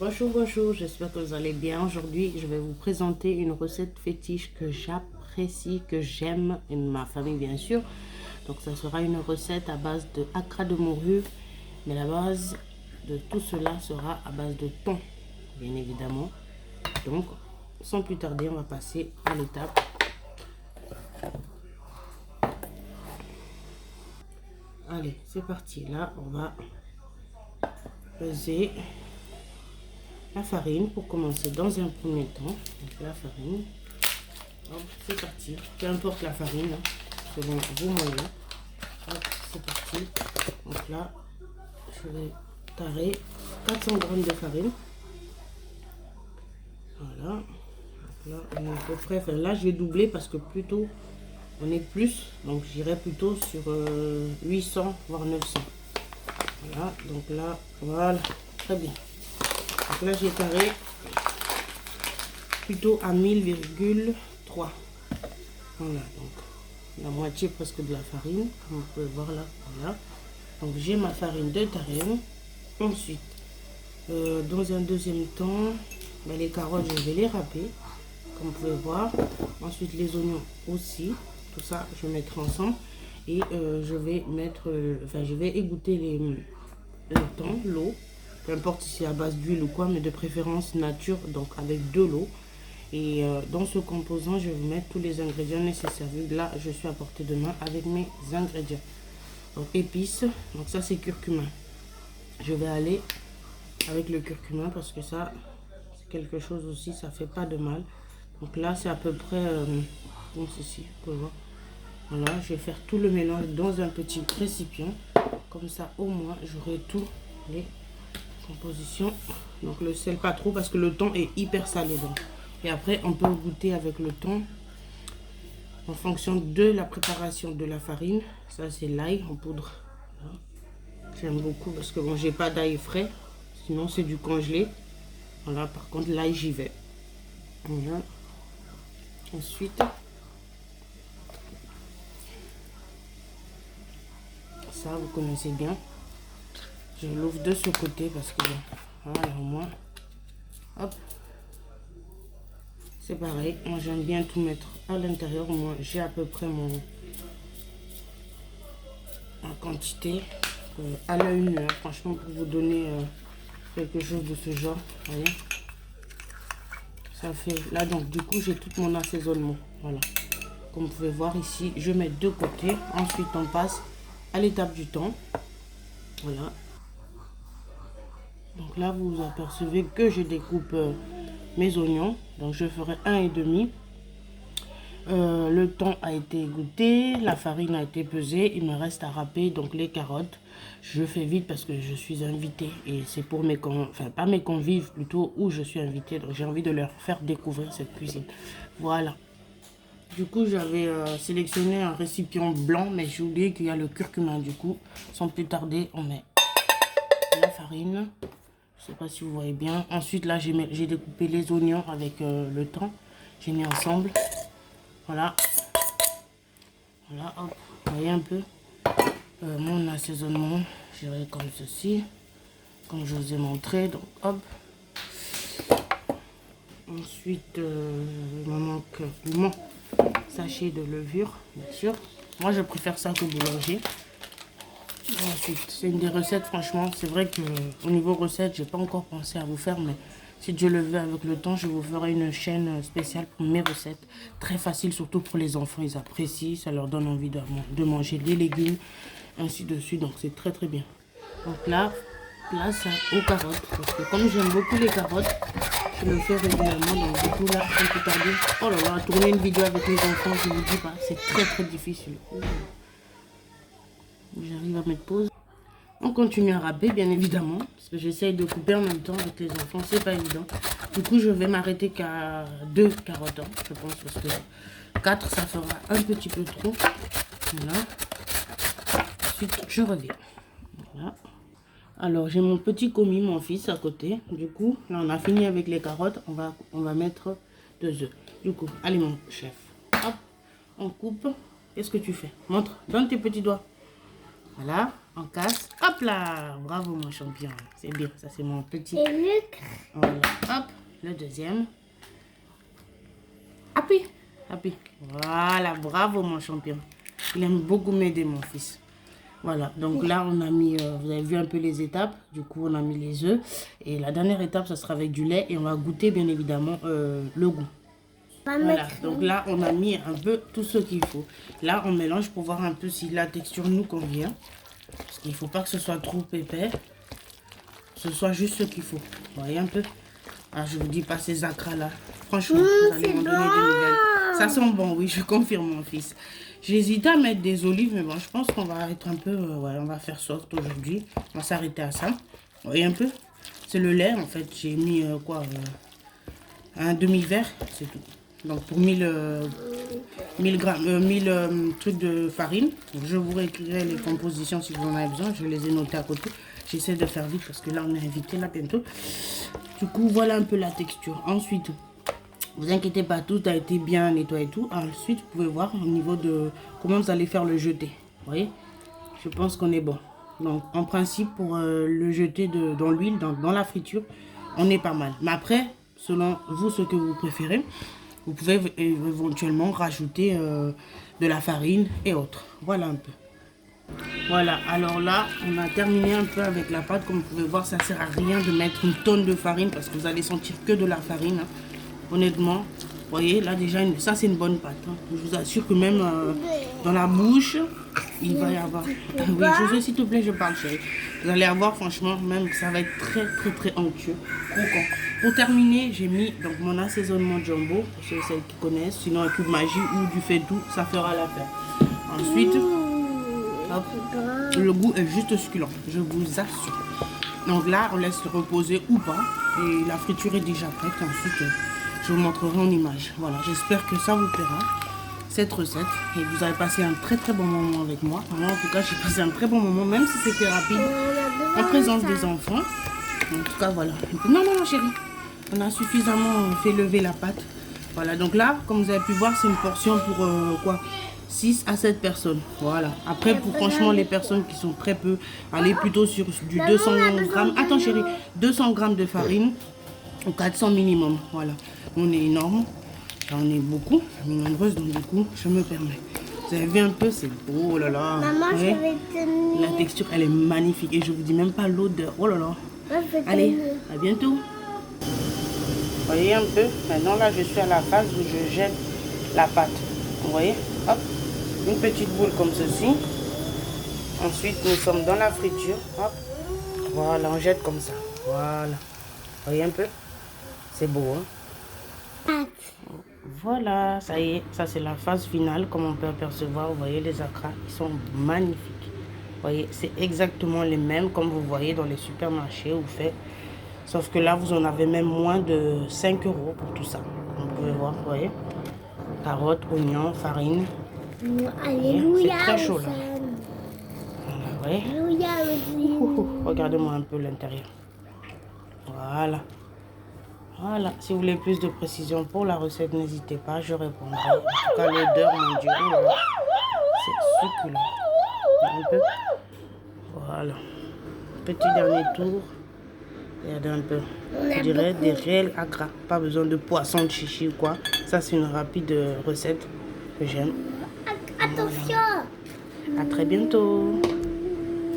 Bonjour, bonjour, j'espère que vous allez bien. Aujourd'hui, je vais vous présenter une recette fétiche que j'apprécie, que j'aime, et ma famille bien sûr. Donc ça sera une recette à base de acra de morue, mais la base de tout cela sera à base de thon, bien évidemment. Donc, sans plus tarder, on va passer à l'étape. Allez, c'est parti. Là, on va peser la farine pour commencer dans un premier temps. Donc la farine. C'est parti. Peu importe la farine, hein, selon vos moyens. C'est parti. Donc là, je vais tarer 400 g de farine. Voilà. Donc là, on est à peu près. Enfin, là, je vais doubler parce que plutôt, on est plus. Donc, j'irai plutôt sur 800 voire 900. Voilà. Donc là, voilà. Très bien. Donc là, j'ai taré plutôt à 1000,3. Voilà. Donc, la moitié presque de la farine, comme vous pouvez voir là. Voilà. Donc j'ai ma farine de tarine. Ensuite, dans un deuxième temps, les carottes, je vais les râper, comme vous pouvez voir. Ensuite, les oignons aussi. Tout ça, je mettrai ensemble. Et je vais mettre, je vais égoutter le thon, l'eau. Peu importe si c'est à base d'huile ou quoi, mais de préférence nature, donc avec de l'eau. Et dans ce composant, je vais vous mettre tous les ingrédients nécessaires. Vu que là, je suis à portée de main avec mes ingrédients. Donc épices, donc ça c'est curcuma. Je vais aller avec le curcuma parce que ça, c'est quelque chose aussi, ça fait pas de mal. Donc là, c'est à peu près comme ceci, vous pouvez voir. Voilà, je vais faire tout le mélange dans un petit récipient. Comme ça, au moins, j'aurai tous les compositions. Donc le sel, pas trop parce que le thon est hyper salé. Donc. Et après, on peut goûter avec le thon en fonction de la préparation de la farine. Ça, c'est l'ail en poudre. Voilà. J'aime beaucoup parce que bon, j'ai pas d'ail frais. Sinon, c'est du congelé. Voilà, par contre, l'ail, j'y vais. Voilà. Ensuite, ça, vous connaissez bien. Je l'ouvre de ce côté parce que, voilà, au moins, hop. C'est pareil. Moi, j'aime bien tout mettre à l'intérieur. Moi, j'ai à peu près ma quantité à l'œil nu. Franchement, pour vous donner quelque chose de ce genre, vous voyez. Ça fait là, donc du coup j'ai tout mon assaisonnement. Voilà, comme vous pouvez voir ici, je mets de côté. Ensuite on passe à l'étape du thon. Voilà, donc là vous apercevez que je découpe mes oignons. Donc je ferai 1,5. Le thon a été égouté, la farine a été pesée, il me reste à râper donc les carottes. Je fais vite parce que je suis invitée et c'est pour mes enfin pas mes convives plutôt, où je suis invitée, donc j'ai envie de leur faire découvrir cette cuisine. Voilà. Du coup j'avais sélectionné un récipient blanc, mais j'ai oublié qu'il y a le curcuma. Du coup sans plus tarder on met la farine. Je sais pas si vous voyez bien. Ensuite là j'ai découpé les oignons avec le thon, j'ai mis ensemble. Voilà. Voilà, hop, vous voyez un peu mon assaisonnement, je dirais comme ceci, comme je vous ai montré. Donc hop. Ensuite, il me manque mon sachet de levure, bien sûr. Moi, je préfère ça que boulanger. Ensuite, c'est une des recettes, franchement, c'est vrai que au niveau recette, j'ai pas encore pensé à vous faire, mais si Dieu le veut, avec le temps, je vous ferai une chaîne spéciale pour mes recettes. Très facile, surtout pour les enfants, ils apprécient, ça leur donne envie de manger des légumes, ainsi de suite, donc c'est très très bien. Donc là, place aux carottes, parce que comme j'aime beaucoup les carottes, je le fais régulièrement, donc du coup là, sans plus tarder, oh là là, tourner une vidéo avec mes enfants, je vous dis pas, c'est très très difficile. J'arrive à mettre pause. On continue à râper, bien évidemment, parce que j'essaye de couper en même temps avec les enfants, c'est pas évident. Du coup, je vais m'arrêter qu'à 2 carottes, je pense, parce que 4, ça fera un petit peu trop. Voilà. Ensuite, je reviens. Voilà. Alors, j'ai mon petit commis, mon fils, à côté. Du coup, là, on a fini avec les carottes. On va mettre 2 œufs. Du coup, allez, mon chef. Hop, on coupe. Qu'est-ce que tu fais? Montre, donne tes petits doigts. Voilà. on casse. Hop là, bravo mon champion. C'est bien, ça c'est mon petit. Et Luc. Voilà, hop, le deuxième. Appuie, appuie. Voilà, bravo mon champion. Il aime beaucoup m'aider mon fils. Voilà, donc là on a mis, vous avez vu un peu les étapes. Du coup on a mis les œufs. Et la dernière étape, ça sera avec du lait. Et on va goûter bien évidemment le goût. Voilà, donc là on a mis un peu tout ce qu'il faut. Là on mélange pour voir un peu si la texture nous convient. Parce qu'il ne faut pas que ce soit trop épais. Ce soit juste ce qu'il faut. Vous voyez un peu. Ah, je vous dis pas ces acras là. Franchement, vous allez m'en donner des nouvelles. Ça sent bon, oui, je confirme mon fils. J'hésitais à mettre des olives, mais bon, je pense qu'on va être un peu... ouais, on va faire soft aujourd'hui. On va s'arrêter à ça. Vous voyez un peu. C'est le lait en fait. J'ai mis un demi-verre, c'est tout. Donc pour 1000 trucs de farine. Je vous réécrirai les compositions si vous en avez besoin. Je les ai notées à côté. J'essaie de faire vite parce que là on est invité là bientôt. Du coup voilà un peu la texture. Ensuite, vous inquiétez pas, tout a été bien nettoyé et tout. Ensuite vous pouvez voir au niveau de comment vous allez faire le jeter. Vous voyez, je pense qu'on est bon. Donc en principe pour le jeter dans l'huile, dans la friture, on est pas mal. Mais après, selon vous ce que vous préférez, vous pouvez éventuellement rajouter de la farine et autres. Voilà un peu. Voilà, alors là, on a terminé un peu avec la pâte. Comme vous pouvez voir, ça ne sert à rien de mettre une tonne de farine parce que vous allez sentir que de la farine. Hein. Honnêtement, vous voyez, là déjà, ça c'est une bonne pâte. Hein. Je vous assure que même dans la bouche, il va y avoir... oui, José, s'il te plaît, je parle chérie. Vous allez avoir, franchement, même ça va être très, très, très onctueux. Pour terminer, j'ai mis donc mon assaisonnement jumbo, pour ceux et celles qui connaissent. Sinon, un cube magie ou du faitout, ça fera l'affaire. Ensuite... hop, le goût est juste succulent, je vous assure. Donc là, on laisse reposer ou pas. Et la friture est déjà prête. Ensuite, je vous montrerai en image. Voilà, j'espère que ça vous plaira, cette recette. Et vous avez passé un très très bon moment avec moi. Moi, en tout cas, j'ai passé un très bon moment, même si c'était rapide, en présence des enfants. En tout cas, voilà. Non, non, non, chérie. On a suffisamment fait lever la pâte. Voilà, donc là, comme vous avez pu voir, c'est une portion pour quoi 6 à 7 personnes. Voilà. Après, pour franchement, les personnes qui sont très peu, allez plutôt sur du 200 grammes. Attends, chérie, 200 grammes de farine ou 400 minimum. Voilà. On est énorme. On est beaucoup. On est nombreuses, donc du coup, je me permets. Vous avez vu un peu, c'est beau. Oh là là. Maman, je vais tenir. La texture, elle est magnifique. Et je vous dis même pas l'odeur. Oh là là. Allez, à bientôt. Vous voyez un peu. Maintenant, là, je suis à la phase où je jette la pâte. Vous voyez? Hop. Une petite boule comme ceci. Ensuite, nous sommes dans la friture. Hop. Voilà, on jette comme ça. Voilà. Vous voyez un peu? C'est beau, hein? Voilà, ça y est. Ça, c'est la phase finale. Comme on peut apercevoir, vous voyez les acras. Ils sont magnifiques. Vous voyez, c'est exactement les mêmes comme vous voyez dans les supermarchés ou fait. Sauf que là, vous en avez même moins de 5 € pour tout ça. Vous pouvez voir, vous voyez. Carottes, oignons, farine. Alléluia. C'est très chaud là. Voilà, Alléluia. regardez-moi un peu l'intérieur. Voilà. Voilà. Si vous voulez plus de précision pour la recette, n'hésitez pas, je répondrai. En tout cas, l'odeur, mon Dieu, c'est succulent. Un peu. Voilà. Petit dernier tour. Regardez un peu. Je dirais des réels acras. Pas besoin de poisson, de chichi ou quoi. Ça, c'est une rapide recette que j'aime. Attention. Voilà. À très bientôt.